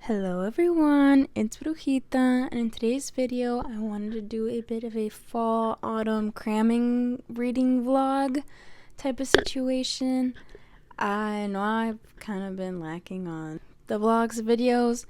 Hello everyone, it's Brujita, and in today's video I wanted to do a bit of a fall autumn cramming reading vlog type of situation. I know I've kind of been lacking on the vlogs videos.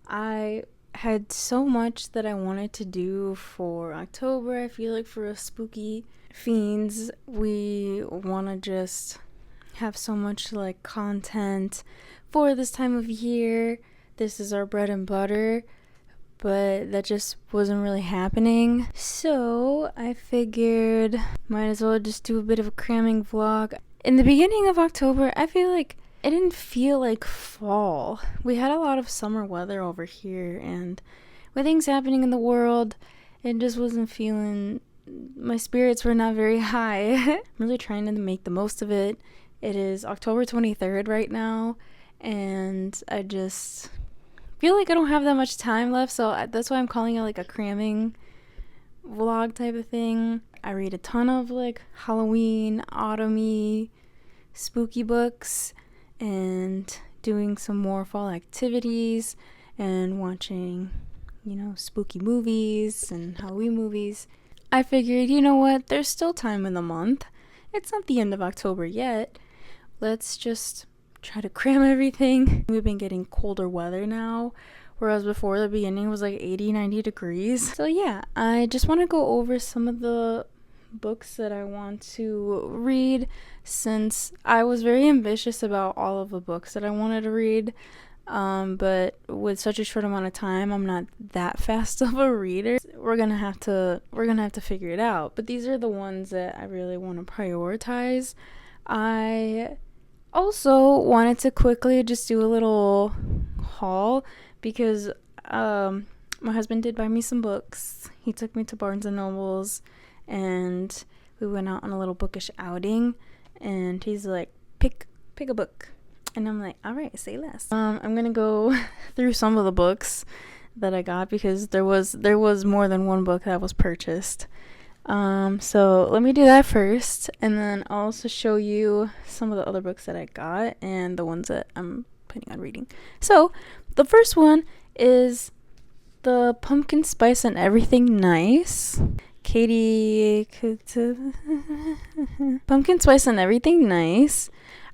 I had so much that I wanted to do for October. I feel like for us spooky fiends, we want to just have so much like content for this time of year. This is our bread and butter, but that just wasn't really happening. So I figured might as well just do a bit of a cramming vlog. In the beginning of October, I feel like it didn't feel like fall. We had a lot of summer weather over here, and with things happening in the world, it just wasn't feeling, my spirits were not very high. I'm really trying to make the most of it. It is October 23rd right now, and I just feel like I don't have that much time left, so that's why I'm calling it like a cramming vlog type of thing. I read a ton of like Halloween, autumny, spooky books, and doing some more fall activities and watching, spooky movies and Halloween movies. I figured, you know what, there's still time in the month. It's not the end of October yet. Let's just try to cram everything. We've been getting colder weather now, whereas before the beginning was like 80-90 degrees. So yeah, I just want to go over some of the books that I want to read, since I was very ambitious about all of the books that I wanted to read, but with such a short amount of time, I'm not that fast of a reader. We're gonna have to figure it out, but these are the ones that I really want to prioritize. I also wanted to quickly just do a little haul because my husband did buy me some books. He took me to Barnes and Noble's and we went out on a little bookish outing, and he's like, pick a book, and I'm like, all right, say less. I'm gonna go through some of the books that I got because there was more than one book that was purchased. So let me do that first, and then I'll also show you some of the other books that I got and the ones that I'm planning on reading. So the first one is the Pumpkin Spice and Everything Nice. Pumpkin Spice and Everything Nice.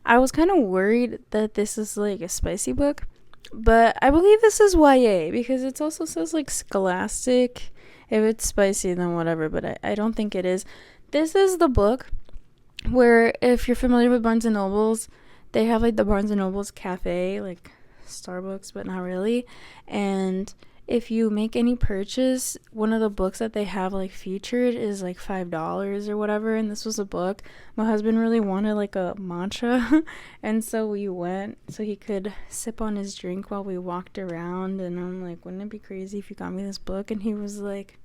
I was kind of worried that this is like a spicy book, but I believe this is YA because it also says like Scholastic. If it's spicy, then whatever, but I don't think it is. This is the book where, if you're familiar with Barnes & Nobles, they have like the Barnes & Nobles cafe, like Starbucks, but not really. And if you make any purchase, one of the books that they have like featured is like $5 or whatever, and this was a book. My husband really wanted like a matcha, and so we went so he could sip on his drink while we walked around, and I'm like, wouldn't it be crazy if you got me this book? And he was like,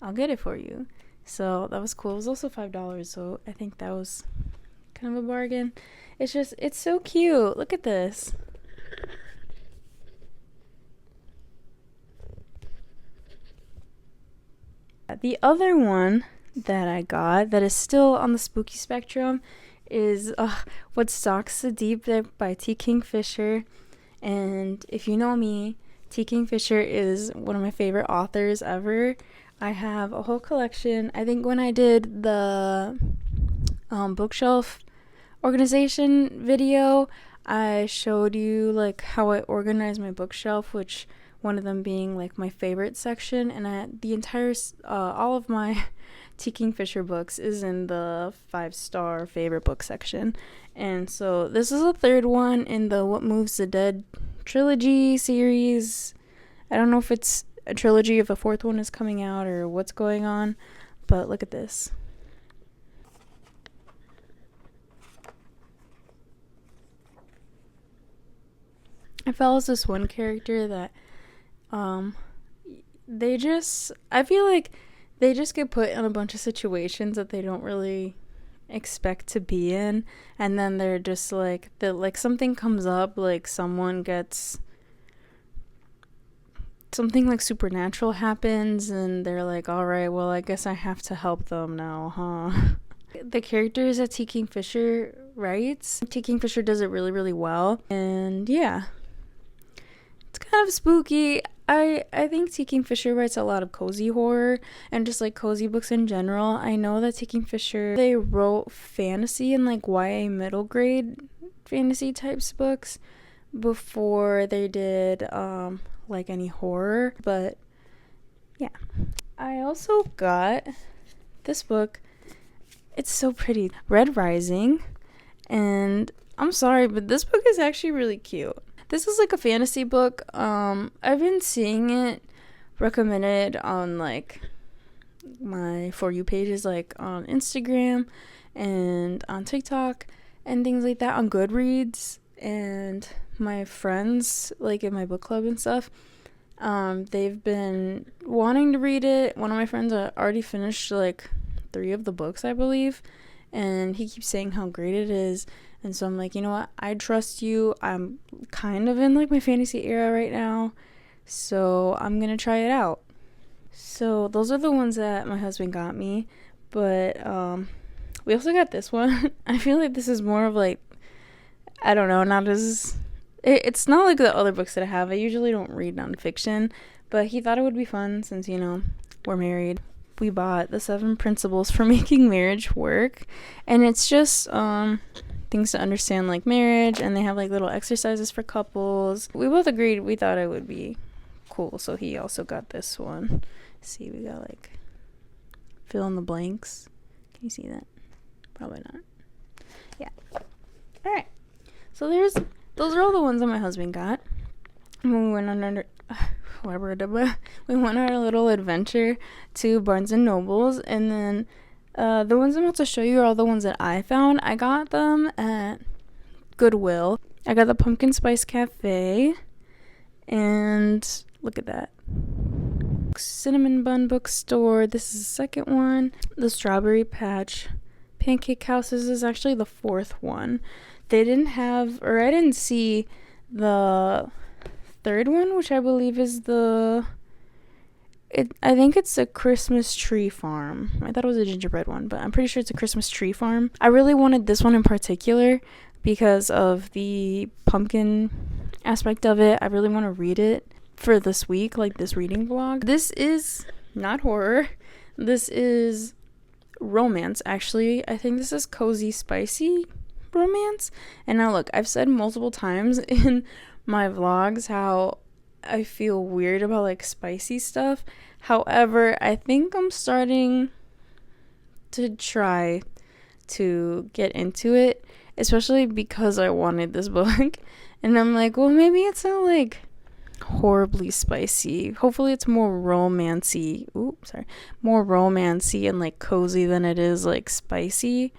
I'll get it for you. So that was cool. It was also $5, so I think that was kind of a bargain. It's so cute. Look at this. The other one that I got that is still on the spooky spectrum is What Stalks the Deep by T. Kingfisher. And if you know me, T. Kingfisher is one of my favorite authors ever. I have a whole collection. I think when I did the bookshelf organization video, I showed you like how I organize my bookshelf, which one of them being like my favorite section, and the entire all of my T. Kingfisher books is in the 5-star favorite book section. And so this is the third one in the What Moves the Dead trilogy series. I don't know if it's a trilogy, if a fourth one is coming out or what's going on, but look at this. I follows this one character that I feel like they just get put in a bunch of situations that they don't really expect to be in, and then they're just like, something comes up, like something like supernatural happens, and they're like, all right, well, I guess I have to help them now, huh? The characters that T. Kingfisher writes, T. Kingfisher does it really, really well, and yeah. It's kind of spooky. I think T.K. Fisher writes a lot of cozy horror and just like cozy books in general. I know that T.K. Fisher, they wrote fantasy and like YA middle grade fantasy types books before they did like any horror. But yeah, I also got this book. It's so pretty, Red Rising, and I'm sorry, but this book is actually really cute. This is like a fantasy book. I've been seeing it recommended on like my For You pages, like on Instagram and on TikTok and things like that, on Goodreads, and my friends like in my book club and stuff. They've been wanting to read it. One of my friends already finished like 3 of the books, I believe, and he keeps saying how great it is. And so I'm like, you know what, I trust you. I'm kind of in like my fantasy era right now, so I'm gonna try it out. So those are the ones that my husband got me, but we also got this one. I feel like this is more of like, I don't know, not as it's not like the other books that I have. I usually don't read nonfiction, but he thought it would be fun since, you know, we're married. We bought The 7 Principles for Making Marriage Work, and it's just things to understand like marriage, and they have like little exercises for couples. We both agreed we thought it would be cool, so he also got this one. See, we got like fill in the blanks. Can you see that? Probably not. Yeah. All right. So those are all the ones that my husband got. When we went on we went on our little adventure to Barnes and Nobles, and then the ones I'm about to show you are all the ones that I found. I got them at Goodwill. I got the Pumpkin Spice Cafe, and look at that. Cinnamon Bun Bookstore. This is the second one. The Strawberry Patch Pancake House. This is actually the 4th one. They didn't have, or I didn't see the 3rd one, which I believe is I think it's a Christmas Tree Farm. I thought it was a gingerbread one, but I'm pretty sure it's a Christmas Tree Farm. I really wanted this one in particular because of the pumpkin aspect of it. I really want to read it for this week, like this reading vlog. This is not horror. This is romance, actually. I think this is cozy, spicy romance. And now look, I've said multiple times in my vlogs how I feel weird about like spicy stuff. However, I think I'm starting to try to get into it, especially because I wanted this book. And I'm like, well, maybe it's not like horribly spicy. Hopefully it's more romancy. More romancy and like cozy than it is like spicy.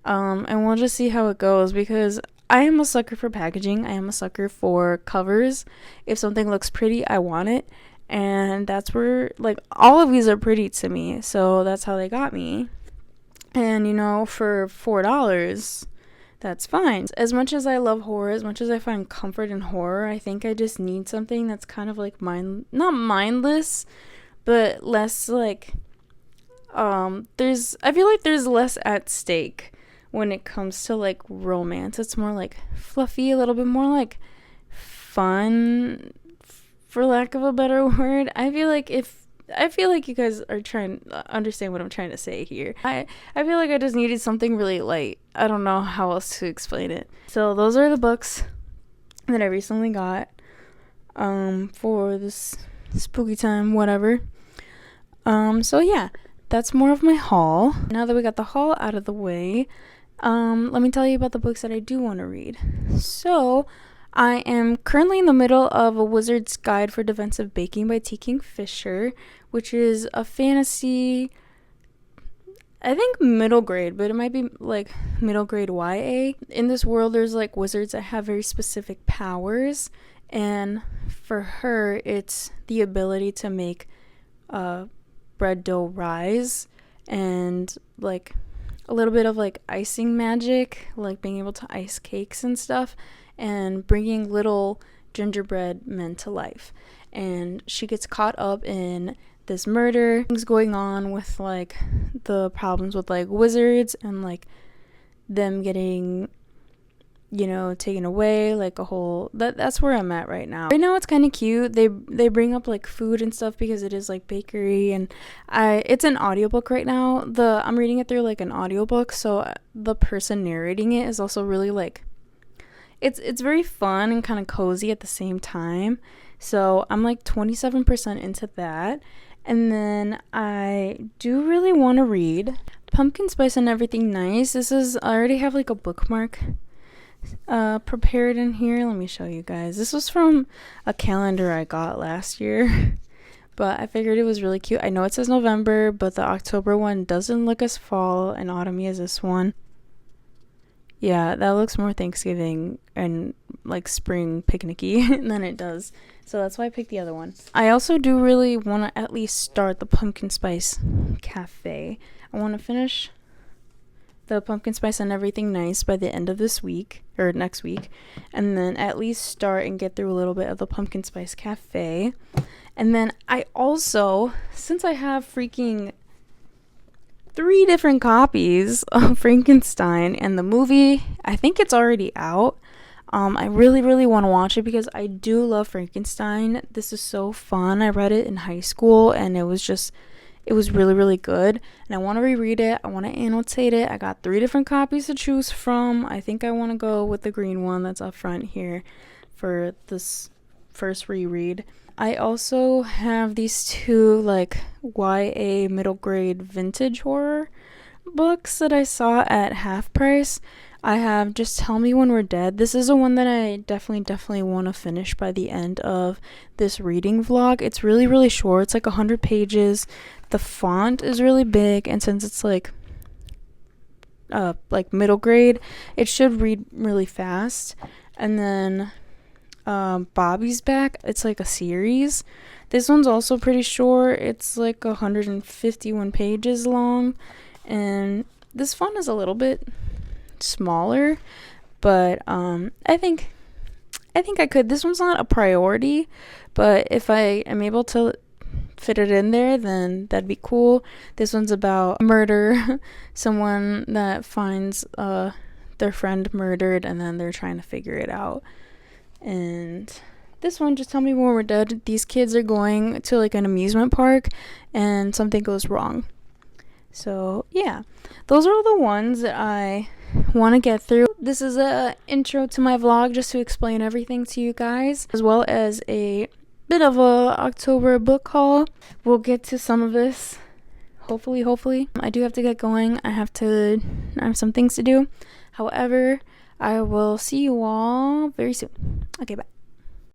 And we'll just see how it goes, because I am a sucker for packaging. I am a sucker for covers. If something looks pretty, I want it. And that's where, like, all of these are pretty to me. So that's how they got me. And, you know, for $4, that's fine. As much as I love horror, as much as I find comfort in horror, I think I just need something that's kind of like not mindless, but less like, I feel like there's less at stake when it comes to like romance. It's more like fluffy, a little bit more like fun, for lack of a better word. I feel like you guys are trying to understand what I'm trying to say here. I feel like I just needed something really light. I don't know how else to explain it. So those are the books that I recently got for this spooky time, whatever. So yeah, that's more of my haul. Now that we got the haul out of the way, let me tell you about the books that I do want to read. So I am currently in the middle of A Wizard's Guide for Defensive Baking by T.K. Fisher, which is a fantasy, I think middle grade, but it might be like middle grade YA. In this world, there's like wizards that have very specific powers, and for her, it's the ability to make bread dough rise, and like a little bit of like icing magic, like being able to ice cakes and stuff, and bringing little gingerbread men to life. And she gets caught up in this murder, things going on with like the problems with like wizards, and like them getting, you know, taken away, like a whole that's where I'm at right now. Right now it's kind of cute. They bring up like food and stuff because it is like bakery, and it's an audiobook right now. I'm reading it through like an audiobook, so the person narrating it is also really like it's very fun and kind of cozy at the same time. So I'm like 27% into that. And then I do really want to read Pumpkin Spice and Everything Nice. I already have like a bookmark prepared in here. Let me show you guys. This was from a calendar I got last year. But I figured it was really cute. I know it says November, but the October one doesn't look as fall and autumny as this one. Yeah, that looks more Thanksgiving and like spring picnicky than it does. So that's why I picked the other one. I also do really want to at least start the Pumpkin Spice Cafe. I want to finish the Pumpkin Spice and Everything Nice by the end of this week or next week, and then at least start and get through a little bit of the Pumpkin Spice Cafe. And then I also, since I have freaking 3 different copies of Frankenstein, and the movie, I think it's already out. I really, really want to watch it because I do love Frankenstein. This is so fun. I read it in high school, and it was really, really good. And I want to reread it. I want to annotate it. I got 3 different copies to choose from. I think I want to go with the green one that's up front here for this first reread. I also have these 2 like YA middle grade vintage horror books that I saw at half price. I have Just Tell Me When We're Dead. This is a one that I definitely want to finish by the end of this reading vlog. It's really, really short. It's like 100 pages. The font is really big, and since it's like middle grade, it should read really fast. And then Bobby's Back, it's like a series. This one's also pretty short. It's like 151 pages long, and this font is a little bit smaller, but I think I could. This one's not a priority, but if I am able to fit it in there, then that'd be cool. This one's about murder, someone that finds their friend murdered, and then they're trying to figure it out. And this one, Just Tell Me When We're Dead, these kids are going to like an amusement park and something goes wrong. So yeah, those are all the ones that I want to get through. This is a intro to my vlog just to explain everything to you guys, as well as a bit of a October book haul. We'll get to some of this hopefully. I do have to get going. I have some things to do. However, I will see you all very soon. Okay, bye.